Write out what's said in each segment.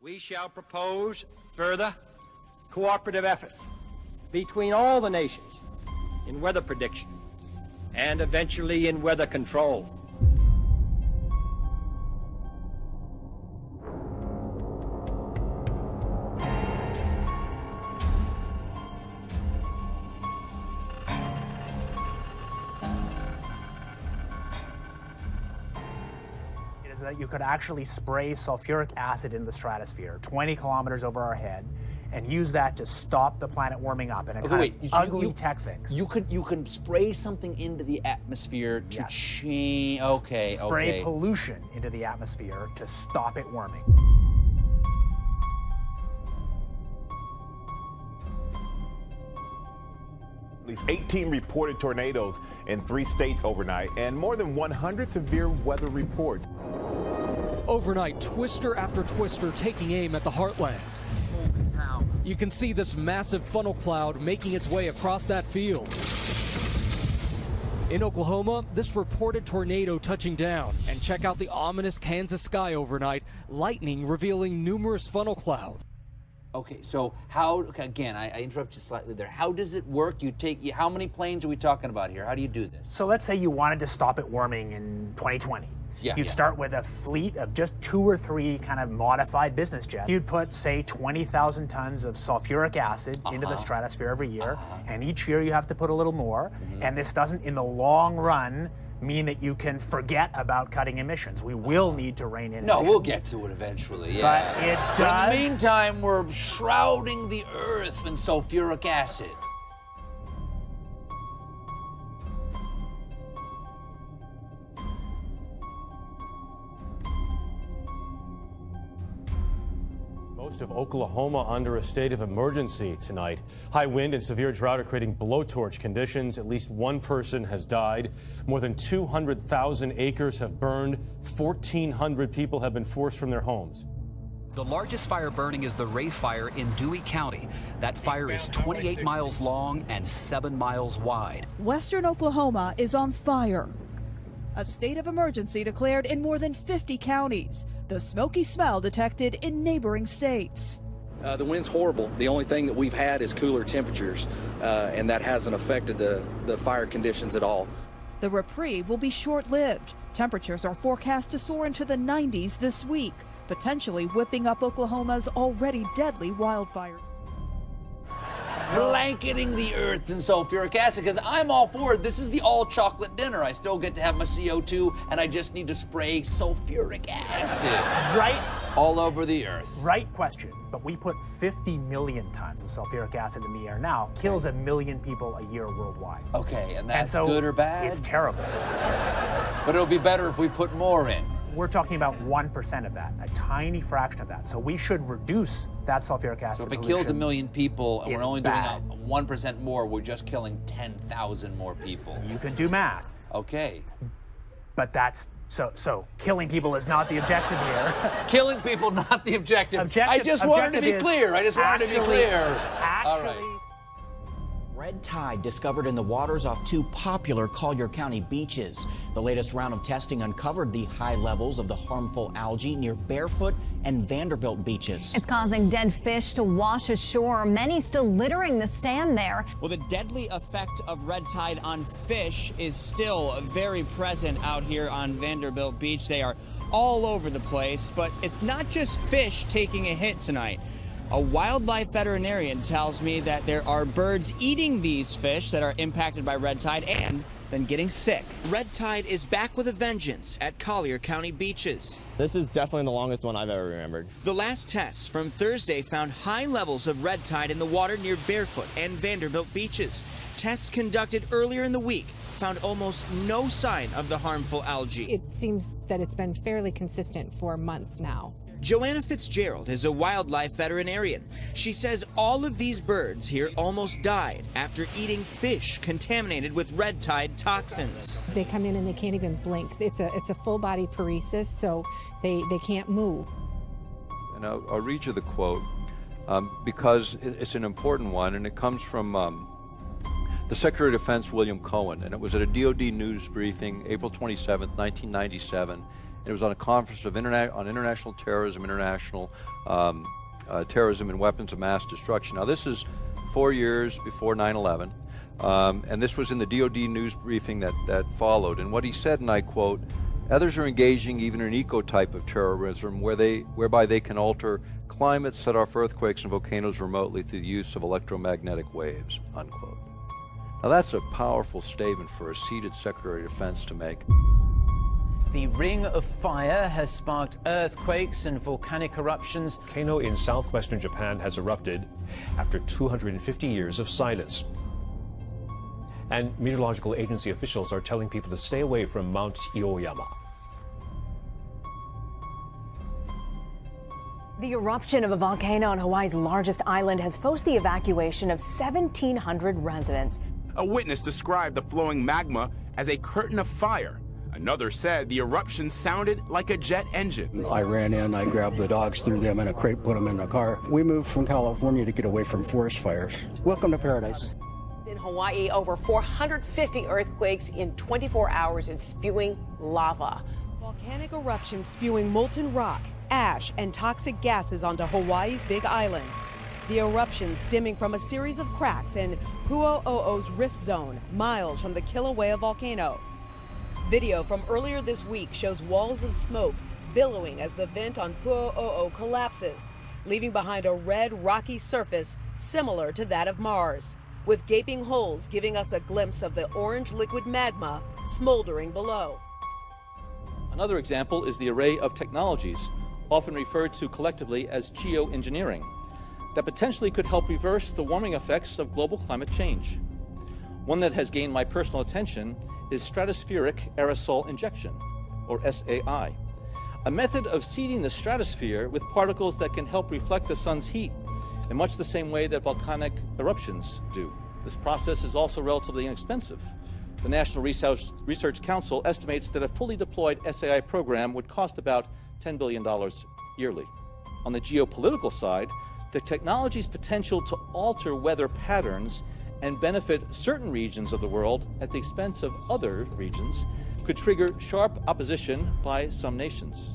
We shall propose further cooperative efforts between all the nations in weather prediction and eventually in weather control. Is that you could actually spray sulfuric acid in the stratosphere 20 kilometers over our head and use that to stop the planet warming up in a ugly tech fix. You can spray something into the atmosphere to change. Okay, spray pollution into the atmosphere to stop it warming. At least 18 reported tornadoes in 3 states overnight, and more than 100 severe weather reports. Overnight, twister after twister taking aim at the heartland. You can see this massive funnel cloud making its way across that field. In Oklahoma, this reported tornado touching down. And check out the ominous Kansas sky overnight, lightning revealing numerous funnel cloud. Okay, so how, again, I interrupt you slightly there. How does it work? How many planes are we talking about here? How do you do this? So let's say you wanted to stop it warming in 2020. You'd start with a fleet of just 2 or 3 kind of modified business jets. You'd put, say, 20,000 tons of sulfuric acid into the stratosphere every year, and each year you have to put a little more. And this doesn't, in the long run, mean that you can forget about cutting emissions. We will need to rein in emissions. We'll get to it eventually, yeah. But it does. But in the meantime, we're shrouding the Earth in sulfuric acid. Most of Oklahoma under a state of emergency tonight. High wind and severe drought are creating blowtorch conditions. At least 1 person has died. More than 200,000 acres have burned. 1,400 people have been forced from their homes. The largest fire burning is the Ray Fire in Dewey County. That fire is 28 miles long and 7 miles wide. Western Oklahoma is on fire. A state of emergency declared in more than 50 counties. The smoky smell detected in neighboring states. The wind's horrible. The only thing that we've had is cooler temperatures, and that hasn't affected the fire conditions at all. The reprieve will be short-lived. Temperatures are forecast to soar into the 90s this week, potentially whipping up Oklahoma's already deadly wildfire. Blanketing the Earth in sulfuric acid, because I'm all for it. This is the all-chocolate dinner. I still get to have my CO2, and I just need to spray sulfuric acid all over the Earth. Right question, but we put 50 million tons of sulfuric acid in the air now. Kills 1 million people a year worldwide. Okay, and that's so good or bad? It's terrible. But it'll be better if we put more in. We're talking about 1% of that, a tiny fraction of that. So we should reduce that sulfuric acid. So if it kills 1 million people and we're only bad. doing 1% more, we're just killing 10,000 more people. You can do math. Okay. But that's, so killing people is not the objective here. Killing people, not the objective. I just wanted to be clear. I just wanted to be clear. All right. Red tide discovered in the waters off 2 popular Collier County beaches. The latest round of testing uncovered the high levels of the harmful algae near Barefoot and Vanderbilt beaches. It's causing dead fish to wash ashore, many still littering the stand there. Well, the deadly effect of red tide on fish is still very present out here on Vanderbilt Beach. They are all over the place, but it's not just fish taking a hit tonight. A wildlife veterinarian tells me that there are birds eating these fish that are impacted by red tide and then getting sick. Red tide is back with a vengeance at Collier County beaches. This is definitely the longest one I've ever remembered. The last tests from Thursday found high levels of red tide in the water near Barefoot and Vanderbilt beaches. Tests conducted earlier in the week found almost no sign of the harmful algae. It seems that it's been fairly consistent for months now. Joanna Fitzgerald is a wildlife veterinarian. She says all of these birds here almost died after eating fish contaminated with red tide toxins. They come in and they can't even blink. It's a full body paresis, so they can't move. And I'll read you the quote because it's an important one, and it comes from the Secretary of Defense, William Cohen, and it was at a DoD news briefing, April 27th, 1997. It was on a conference of on international terrorism, international terrorism and weapons of mass destruction. Now, this is 4 years before 9/11, and this was in the DoD news briefing that followed. And what he said, and I quote, "Others are engaging even in an eco-type of terrorism whereby they can alter climate, set off earthquakes and volcanoes remotely through the use of electromagnetic waves," unquote. Now, that's a powerful statement for a seated Secretary of Defense to make. The Ring of Fire has sparked earthquakes and volcanic eruptions. A volcano in southwestern Japan has erupted after 250 years of silence. And meteorological agency officials are telling people to stay away from Mount Ioyama. The eruption of a volcano on Hawaii's largest island has forced the evacuation of 1,700 residents. A witness described the flowing magma as a curtain of fire. Another said the eruption sounded like a jet engine. I ran in, I grabbed the dogs, threw them in a crate, put them in the car. We moved from California to get away from forest fires. Welcome to paradise. In Hawaii, over 450 earthquakes in 24 hours and spewing lava. Volcanic eruptions spewing molten rock, ash, and toxic gases onto Hawaii's Big Island. The eruption stemming from a series of cracks in Pu'u'o'o's rift zone, miles from the Kilauea volcano. Video from earlier this week shows walls of smoke billowing as the vent on Pu'u'o'o collapses, leaving behind a red, rocky surface similar to that of Mars, with gaping holes giving us a glimpse of the orange liquid magma smoldering below. Another example is the array of technologies, often referred to collectively as geoengineering, that potentially could help reverse the warming effects of global climate change. One that has gained my personal attention is stratospheric aerosol injection, or SAI, a method of seeding the stratosphere with particles that can help reflect the sun's heat in much the same way that volcanic eruptions do. This process is also relatively inexpensive. The National Research Council estimates that a fully deployed SAI program would cost about $10 billion yearly. On the geopolitical side, the technology's potential to alter weather patterns and benefit certain regions of the world at the expense of other regions could trigger sharp opposition by some nations.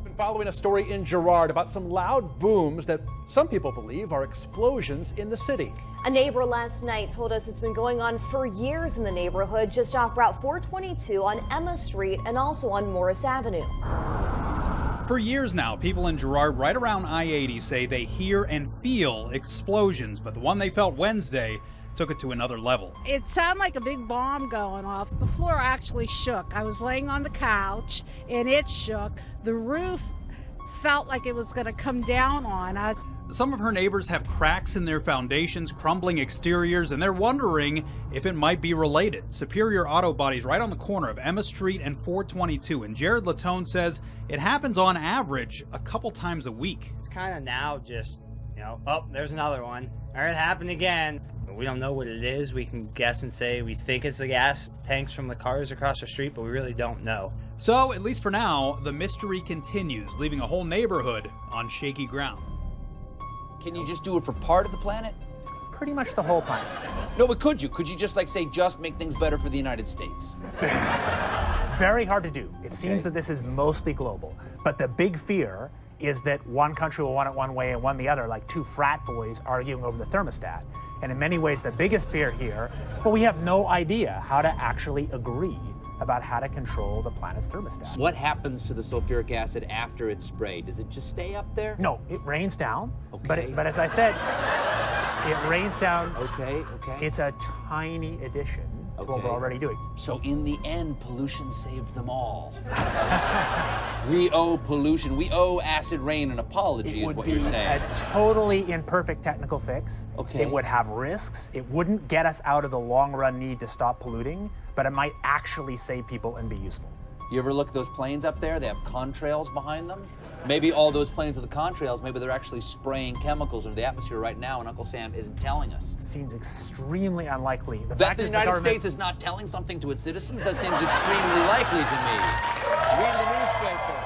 Been following a story in Girard about some loud booms that some people believe are explosions in the city. A neighbor last night told us it's been going on for years in the neighborhood just off Route 422 on Emma Street and also on Morris Avenue. For years now, people in Girard right around I-80 say they hear and feel explosions, but the one they felt Wednesday took it to another level. It sounded like a big bomb going off. The floor actually shook. I was laying on the couch and it shook. The roof felt like it was going to come down on us. Some of her neighbors have cracks in their foundations, crumbling exteriors, and they're wondering if it might be related. Superior Auto Body's right on the corner of Emma Street and 422, and Jared Latone says it happens on average a couple times a week. It's kind of now just, oh, there's another one. All right, it happened again. We don't know what it is. We can guess and say we think it's the gas tanks from the cars across the street, but we really don't know. So, at least for now, the mystery continues, leaving a whole neighborhood on shaky ground. Can you just do it for part of the planet? Pretty much the whole planet. No, but could you? Could you just say, just make things better for the United States? Very hard to do. It seems that this is mostly global. But the big fear is that one country will want it one way and one the other, like two frat boys arguing over the thermostat. And in many ways, the biggest fear here, we have no idea how to actually agree about how to control the planet's thermostat. What happens to the sulfuric acid after it's sprayed? Does it just stay up there? No, it rains down. Okay. But as I said, it rains down. Okay. It's a tiny addition to what we're already doing. So in the end, pollution saved them all. We owe pollution, we owe acid rain an apology, is what you're saying. A totally imperfect technical fix. Okay. It would have risks. It wouldn't get us out of the long-run need to stop polluting, but it might actually save people and be useful. You ever look at those planes up there? They have contrails behind them. Maybe all those planes with the contrails, maybe they're actually spraying chemicals into the atmosphere right now and Uncle Sam isn't telling us. It seems extremely unlikely. That the United States is not telling something to its citizens? That seems extremely likely to me. Read the newspaper.